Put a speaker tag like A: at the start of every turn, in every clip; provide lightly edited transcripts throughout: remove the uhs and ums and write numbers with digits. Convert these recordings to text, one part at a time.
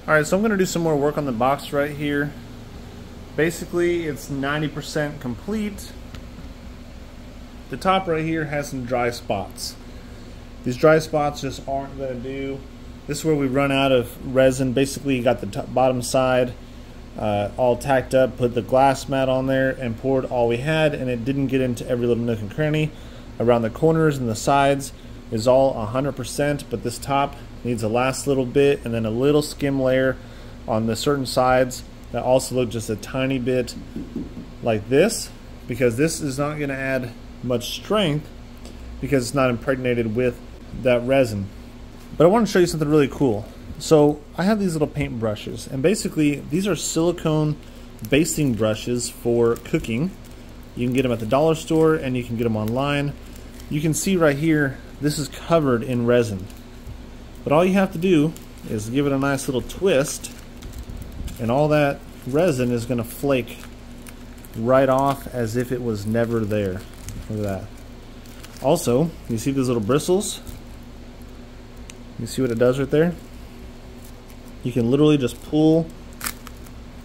A: Alright, so I'm going to do some more work on the box right here. Basically, it's 90% complete. The top right here has some dry spots. These dry spots just aren't going to do. This is where we run out of resin. Basically, you got the bottom side all tacked up, put the glass mat on there, and poured all we had, and it didn't get into every little nook and cranny. Around the corners and the sides is all 100%, but this top needs a last little bit, and then a little skim layer on the certain sides that also look just a tiny bit like this, because this is not going to add much strength because it's not impregnated with that resin. But I want to show you something really cool. So I have these little paint brushes, and basically these are silicone basting brushes for cooking. You can get them at the dollar store and you can get them online. You can see right here, this is covered in resin. But all you have to do is give it a nice little twist, and all that resin is going to flake right off as if it was never there. Look at that. Also, you see these little bristles? You see what it does right there? You can literally just pull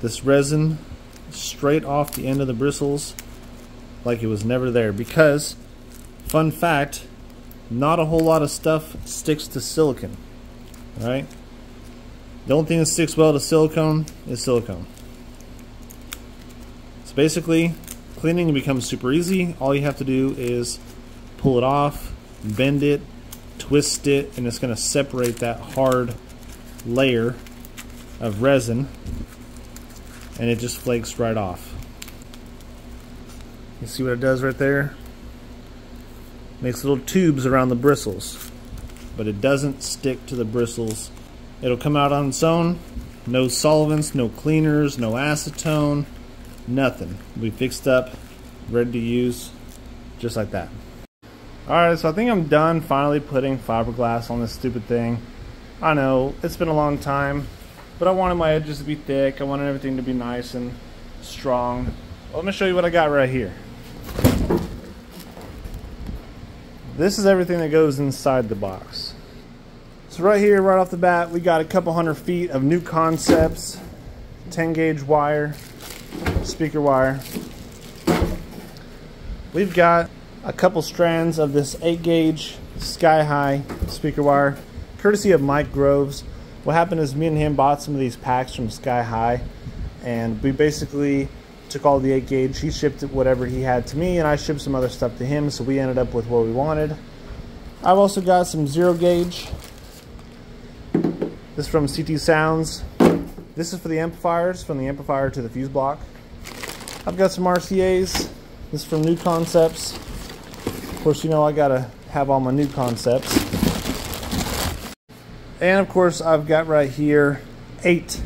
A: this resin straight off the end of the bristles like it was never there, because, fun fact, not a whole lot of stuff sticks to silicone. Alright? The only thing that sticks well to silicone is silicone. So basically, cleaning becomes super easy. All you have to do is pull it off, bend it, twist it, and it's going to separate that hard layer of resin, and it just flakes right off. You see what it does right there? Makes little tubes around the bristles, but it doesn't stick to the bristles. It'll come out on its own. No solvents, no cleaners, no acetone, nothing. We fixed up, ready to use, just like that. Alright, so I think I'm done finally putting fiberglass on this stupid thing. I know, it's been a long time, but I wanted my edges to be thick. I wanted everything to be nice and strong. Well, let me show you what I got right here. This is everything that goes inside the box. So right here, right off the bat, we got a couple 100 feet of new concepts, 10 gauge wire, speaker wire. We've got a couple strands of this 8 gauge sky high speaker wire, courtesy of Mike Groves. What happened is me and him bought some of these packs from Sky High, and we basically took all the 8 gauge. He shipped whatever he had to me, and I shipped some other stuff to him, so we ended up with what we wanted. I've also got some 0 gauge. This is from CT Sounds. This is for the amplifiers, from the amplifier to the fuse block. I've got some RCAs. This is from New Concepts. Of course, you know I gotta have all my new concepts. And of course, I've got right here 8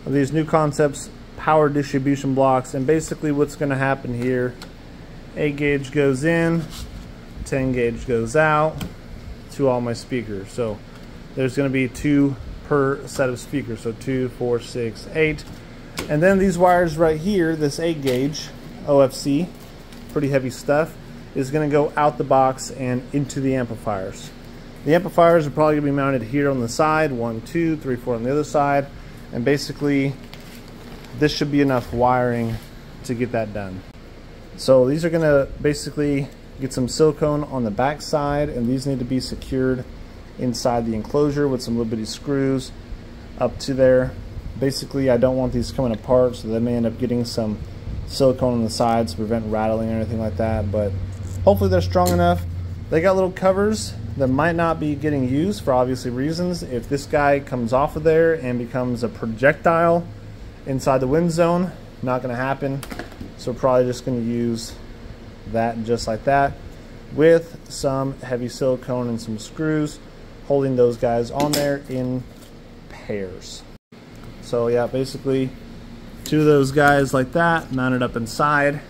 A: of these New Concepts power distribution blocks. And basically what's gonna happen here, 8 gauge goes in, 10 gauge goes out to all my speakers. So there's gonna be 2 per set of speakers. So 2, 4, 6, 8. And then these wires right here, this 8 gauge OFC, pretty heavy stuff, is going to go out the box and into the amplifiers. The amplifiers are probably going to be mounted here on the side, 1, 2, 3, 4 on the other side, and basically this should be enough wiring to get that done. So these are going to basically get some silicone on the back side, and these need to be secured inside the enclosure with some little bitty screws up to there. Basically, I don't want these coming apart, so they may end up getting some silicone on the sides to prevent rattling or anything like that, but hopefully they're strong enough. They got little covers that might not be getting used for obviously reasons. If this guy comes off of there and becomes a projectile inside the wind zone, not going to happen. So we're probably just going to use that just like that with some heavy silicone and some screws holding those guys on there in pairs. So yeah, basically 2 of those guys like that mounted up inside,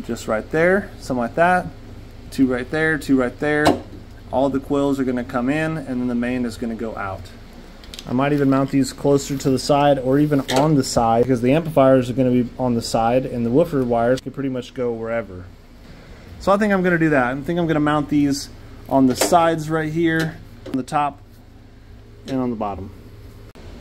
A: just right there, something like that. 2 right there, 2 right there. All the coils are going to come in, and then the main is going to go out. I might even mount these closer to the side or even on the side, because the amplifiers are going to be on the side and the woofer wires can pretty much go wherever. So I think I'm going to do that. I think I'm going to mount these on the sides right here on the top and on the bottom.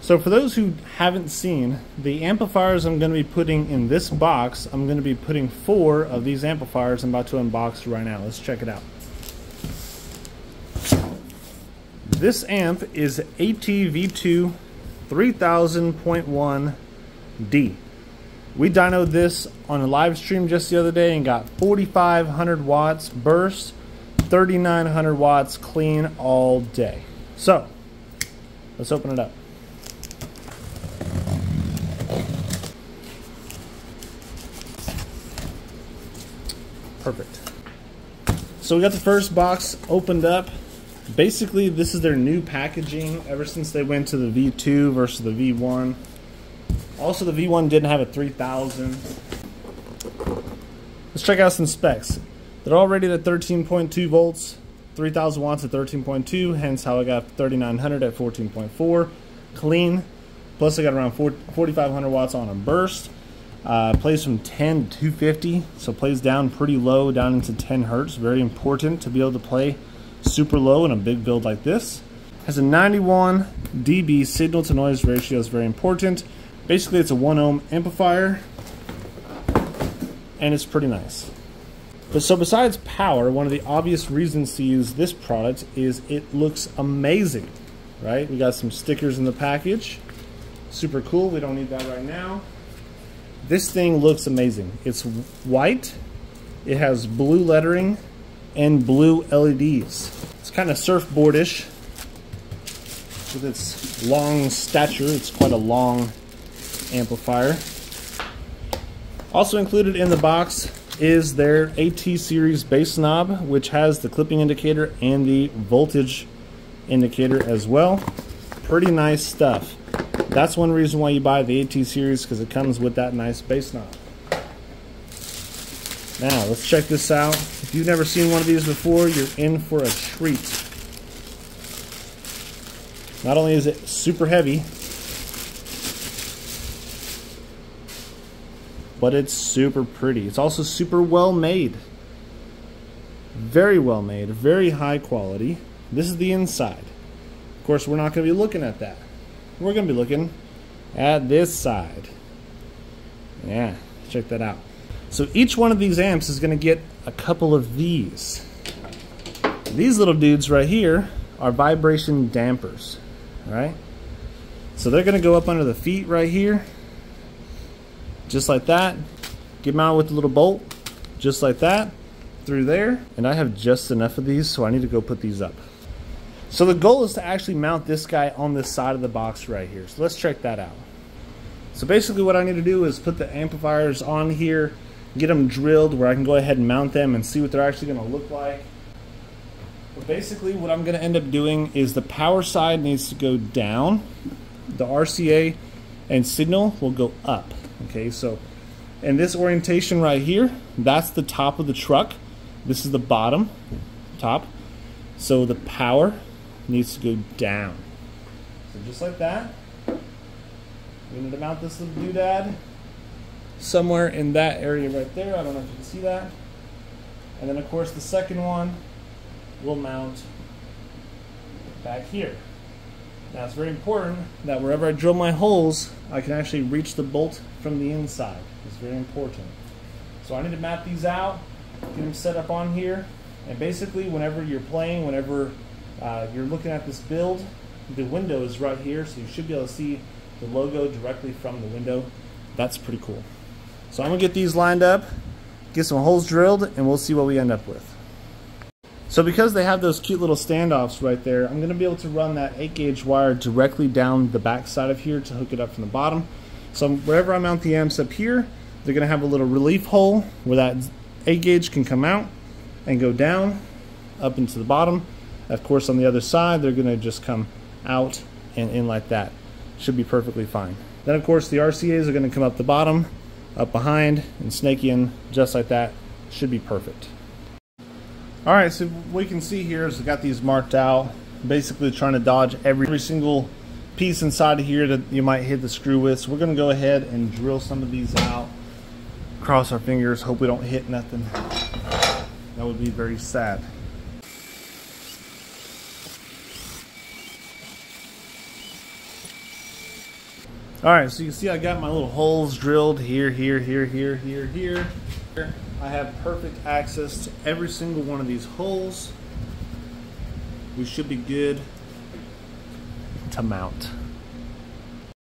A: So for those who haven't seen, the amplifiers I'm going to be putting in this box, I'm going to be putting 4 of these amplifiers I'm about to unbox right now. Let's check it out. This amp is ATV2 3000.1D. We dynoed this on a live stream just the other day and got 4,500 watts burst, 3,900 watts clean all day. So, let's open it up. Perfect. So we got the first box opened up. Basically, this is their new packaging ever since they went to the V2 versus the V1. Also, the V1 didn't have a 3000. Let's check out some specs. They're all rated at 13.2 volts, 3000 watts at 13.2, hence how I got 3900 at 14.4. Clean. Plus, I got around 4,500 watts on a burst. Plays from 10 to 250, so plays down pretty low, down into 10 hertz. Very important to be able to play super low in a big build like this. Has a 91 dB signal to noise ratio, is very important. Basically, it's a 1 ohm amplifier, and it's pretty nice. But so besides power, one of the obvious reasons to use this product is it looks amazing, right? We got some stickers in the package. Super cool. We don't need that right now. This thing looks amazing. It's white, it has blue lettering, and blue LEDs. It's kind of surfboardish with its long stature. It's quite a long amplifier. Also included in the box is their AT series bass knob, which has the clipping indicator and the voltage indicator as well. Pretty nice stuff. That's one reason why you buy the AT series, because it comes with that nice bass knob. Now, let's check this out. If you've never seen one of these before, you're in for a treat. Not only is it super heavy, but it's super pretty. It's also super well made. Very well made, very high quality. This is the inside. Of course, we're not going to be looking at that. We're going to be looking at this side. Yeah, check that out. So each one of these amps is going to get a couple of these. These little dudes right here are vibration dampers, right? So they're going to go up under the feet right here, just like that. Get them out with the little bolt, just like that, through there. And I have just enough of these, so I need to go put these up. So the goal is to actually mount this guy on this side of the box right here. So let's check that out. So basically what I need to do is put the amplifiers on here, get them drilled where I can go ahead and mount them and see what they're actually going to look like. But basically what I'm going to end up doing is the power side needs to go down. The RCA and signal will go up. Okay, so in this orientation right here, that's the top of the truck. This is the bottom, top. So the power needs to go down. So just like that. We need to mount this little doodad somewhere in that area right there. I don't know if you can see that. And then of course the second one will mount back here. Now it's very important that wherever I drill my holes, I can actually reach the bolt from the inside. It's very important. So I need to map these out, get them set up on here, and basically whenever you're playing, whenever you're looking at this build, the window is right here, so you should be able to see the logo directly from the window. That's pretty cool. So I'm gonna get these lined up, get some holes drilled, and we'll see what we end up with. So because they have those cute little standoffs right there, I'm gonna be able to run that 8-gauge wire directly down the back side of here to hook it up from the bottom. So wherever I mount the amps up here, they're gonna have a little relief hole where that 8-gauge can come out and go down up into the bottom. Of course, on the other side, they're gonna just come out and in like that. Should be perfectly fine. Then of course the RCAs are gonna come up the bottom, up behind, and snake in just like that. Should be perfect. All right, so what you can see here is I got these marked out, basically trying to dodge every single piece inside of here that you might hit the screw with. So we're gonna go ahead and drill some of these out. Cross our fingers, hope we don't hit nothing. That would be very sad. Alright, so you can see I got my little holes drilled here, here, here, here, here, here. I have perfect access to every single one of these holes. We should be good to mount.